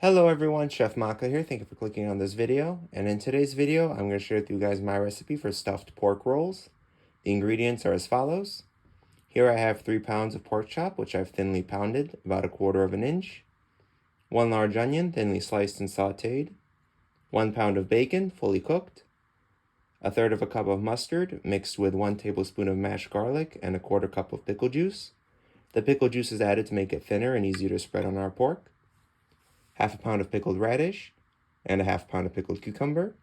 Hello everyone, Chef Maka here. Thank you for clicking on this video. And in today's video, I'm going to share with you guys my recipe for stuffed pork rolls. The ingredients are as follows. Here I have 3 pounds of pork chop, which I've thinly pounded, about 1/4 of an inch. 1 large onion, thinly sliced and sautéed. 1 pound of bacon, fully cooked. 1/3 cup of mustard, mixed with 1 tablespoon of mashed garlic and 1/4 cup of pickle juice. The pickle juice is added to make it thinner and easier to spread on our pork. 1/2 pound of pickled radish, and 1/2 pound of pickled cucumber.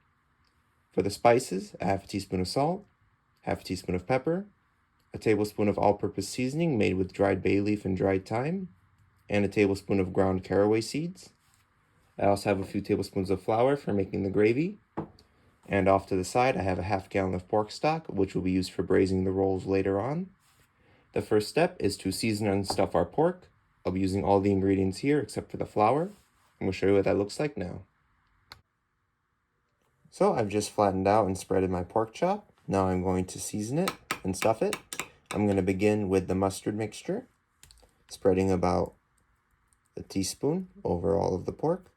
For the spices, 1/2 teaspoon of salt, 1/2 teaspoon of pepper, 1 tablespoon of all-purpose seasoning made with dried bay leaf and dried thyme, and 1 tablespoon of ground caraway seeds. I also have a few tablespoons of flour for making the gravy. And off to the side, I have a 1/2 gallon of pork stock, which will be used for braising the rolls later on. The first step is to season and stuff our pork. I'll be using all the ingredients here except for the flour. I'm going to show you what that looks like now. So I've just flattened out and spreaded my pork chop. Now I'm going to season it and stuff it. I'm going to begin with the mustard mixture, spreading about a teaspoon over all of the pork.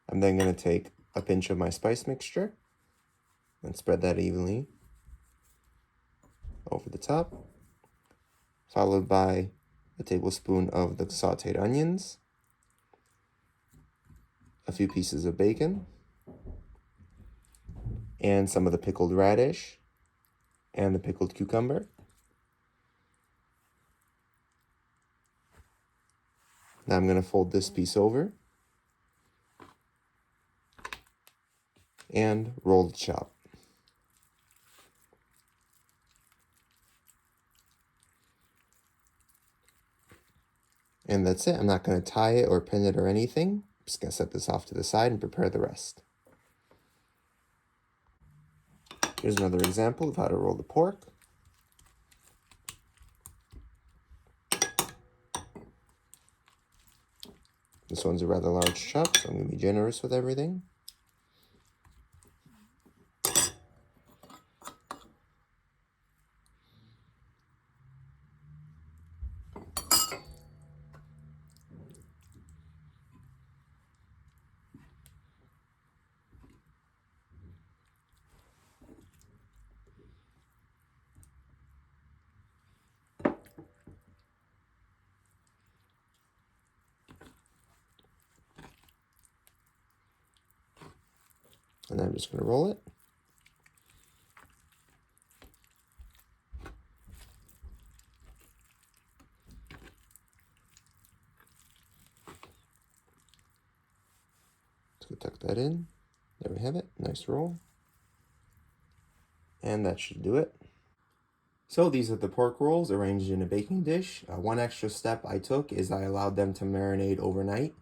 I'm then going to take a pinch of my spice mixture and spread that evenly over the top, followed by a tablespoon of the sautéed onions, a few pieces of bacon, and some of the pickled radish and the pickled cucumber. Now I'm going to fold this piece over and roll the chop. And that's it. I'm not going to tie it or pin it or anything. I'm just going to set this off to the side and prepare the rest. Here's another example of how to roll the pork. This one's a rather large chop, so I'm going to be generous with everything. And I'm just going to roll it. Let's go tuck that in. There we have it. Nice roll. And that should do it. So these are the pork rolls arranged in a baking dish. One extra step I took is I allowed them to marinate overnight.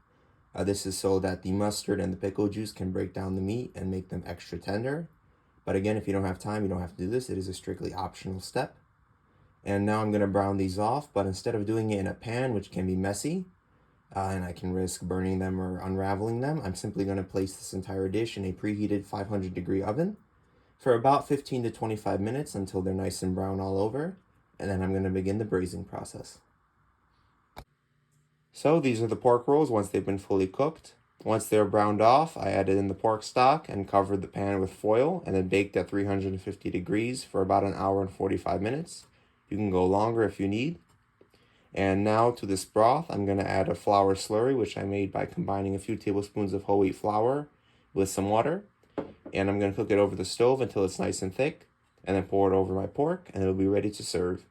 This is so that the mustard and the pickle juice can break down the meat and make them extra tender. But again, if you don't have time, you don't have to do this. It is a strictly optional step. And now I'm going to brown these off, but instead of doing it in a pan, which can be messy, and I can risk burning them or unraveling them, I'm simply going to place this entire dish in a preheated 500-degree oven for about 15 to 25 minutes until they're nice and brown all over. And then I'm going to begin the braising process. So these are the pork rolls once they've been fully cooked. Once they're browned off, I added in the pork stock and covered the pan with foil and then baked at 350 degrees for about 1 hour and 45 minutes. You can go longer if you need. And now to this broth, I'm going to add a flour slurry, which I made by combining a few tablespoons of whole wheat flour with some water. And I'm going to cook it over the stove until it's nice and thick, and then pour it over my pork, and it'll be ready to serve.